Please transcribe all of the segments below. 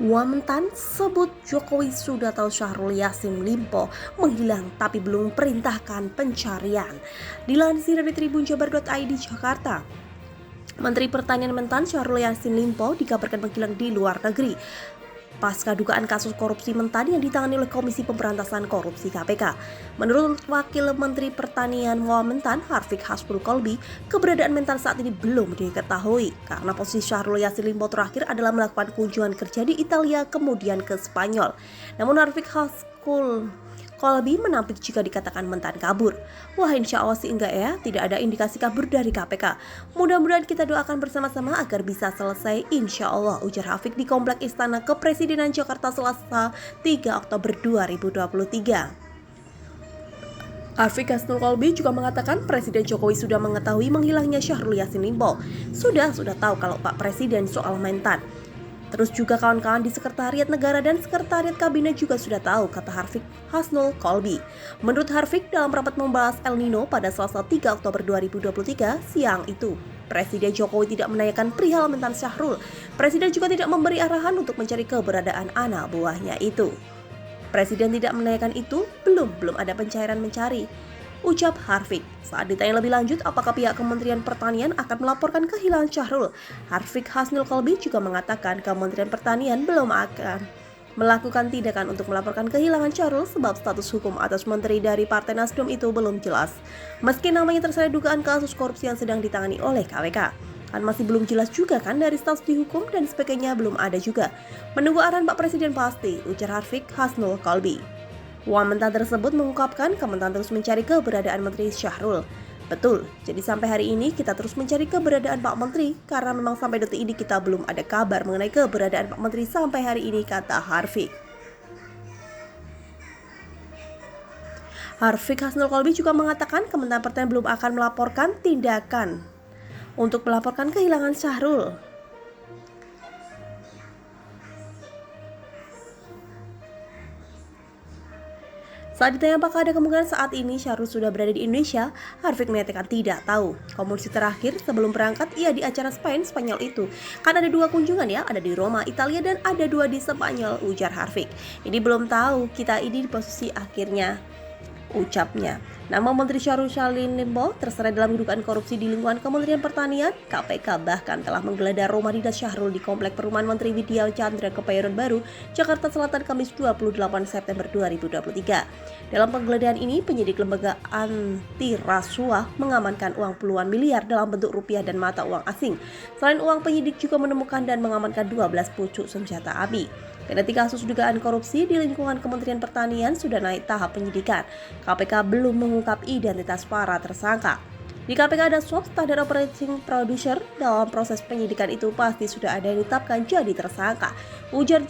Wamentan sebut Jokowi sudah tahu Syahrul Yassin Limpo menghilang tapi belum perintahkan pencarian. Dilansir dari tribunjabar.id Jakarta, Menteri Pertanian Mentan Syahrul Yassin Limpo dikabarkan menghilang di luar negeri pasca dugaan kasus korupsi Mentan yang ditangani oleh Komisi Pemberantasan Korupsi KPK. Menurut Wakil Menteri Pertanian Wamentan, Harfiq Hasbul Kolbi, keberadaan Mentan saat ini belum diketahui karena posisi Syahrul Yassin Limpo terakhir adalah melakukan kunjungan kerja di Italia kemudian ke Spanyol. Namun Harfiq Hasbul Kolbi menampik jika dikatakan Mentan kabur. Wah, insya Allah sih enggak ya, tidak ada indikasi kabur dari KPK. Mudah-mudahan kita doakan bersama-sama agar bisa selesai insya Allah, ujar Harfiq di Komplek Istana Kepresidenan Jakarta Selasa 3 Oktober 2023. Harfiq Hasbul Kolbi juga mengatakan Presiden Jokowi sudah mengetahui menghilangnya Syahrul Yassin Limpo. Sudah tahu kalau Pak Presiden soal Mentan. Terus juga kawan-kawan di Sekretariat Negara dan Sekretariat Kabinet juga sudah tahu, kata Harfiq Hasbul Kolbi. Menurut Harfiq, dalam rapat membahas El Nino pada Selasa 3 Oktober 2023 siang itu, Presiden Jokowi tidak menanyakan perihal Mentan Syahrul. Presiden juga tidak memberi arahan untuk mencari keberadaan anak buahnya itu. Presiden tidak menanyakan itu, belum ada pencairan mencari, ucap Harfiq. Saat ditanya lebih lanjut apakah pihak Kementerian Pertanian akan melaporkan kehilangan Syahrul, Harfiq Hasbul Kolbi juga mengatakan Kementerian Pertanian belum akan melakukan tindakan untuk melaporkan kehilangan Syahrul sebab status hukum atas menteri dari Partai Nasdem itu belum jelas. Meski namanya terseret dugaan kasus korupsi yang sedang ditangani oleh KPK, kan masih belum jelas juga kan dari status dihukum dan sebagainya belum ada juga. Menunggu arahan Pak Presiden pasti, ujar Harfiq Hasbul Kolbi. Wamentan tersebut mengungkapkan Kementan terus mencari keberadaan Menteri Syahrul. Betul, jadi sampai hari ini kita terus mencari keberadaan Pak Menteri karena memang sampai detik ini kita belum ada kabar mengenai keberadaan Pak Menteri sampai hari ini, kata Harfiq. Harfiq Hasbul Kolbi juga mengatakan Kementerian Pertanian belum akan melaporkan tindakan untuk melaporkan kehilangan Syahrul. Saat ditanya apakah ada kemungkinan saat ini Syahrul sudah berada di Indonesia, Harfiq menyatakan tidak tahu. Komunikasi terakhir sebelum berangkat ia di acara Spanyol itu. Kan ada 2 kunjungan ya, ada di Roma, Italia dan ada 2 di Spanyol, ujar Harfiq. Ini belum tahu, kita ini di posisi akhirnya, ucapnya. Nama Menteri Syahrul Yassin Limpo terseret dalam dugaan korupsi di lingkungan Kementerian Pertanian. KPK bahkan telah menggeledah rumah dinas Syahrul di Komplek Perumahan Menteri Widya Chandra Kebayoran Baru, Jakarta Selatan Kamis 28 September 2023. Dalam penggeledahan ini, penyidik lembaga anti rasuah mengamankan uang puluhan miliar dalam bentuk rupiah dan mata uang asing. Selain uang, penyidik juga menemukan dan mengamankan 12 pucuk senjata api. Kendati kasus dugaan korupsi di lingkungan Kementerian Pertanian sudah naik tahap penyidikan, KPK belum mengungkap identitas para tersangka. Di KPK ada SWOT, Standard Operating Procedure. Dalam proses penyidikan itu pasti sudah ada yang ditetapkan jadi tersangka, ujar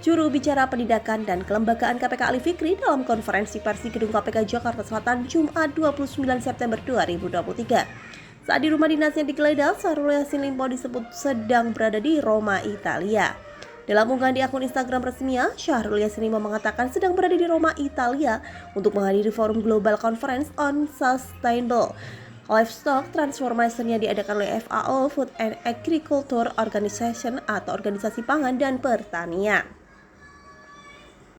juru bicara penindakan dan kelembagaan KPK Ali Fikri dalam konferensi pers di Gedung KPK Jakarta Selatan Jumat 29 September 2023. Saat di rumah dinasnya digeledah, Syahrul Yassin Limpo disebut sedang berada di Roma, Italia. Dalam unggahan di akun Instagram resminya, Syahrul Yassin Limpo mengatakan sedang berada di Roma, Italia untuk menghadiri forum Global Conference on Sustainable Livestock Transformation yang diadakan oleh FAO, Food and Agriculture Organization atau Organisasi Pangan dan Pertanian.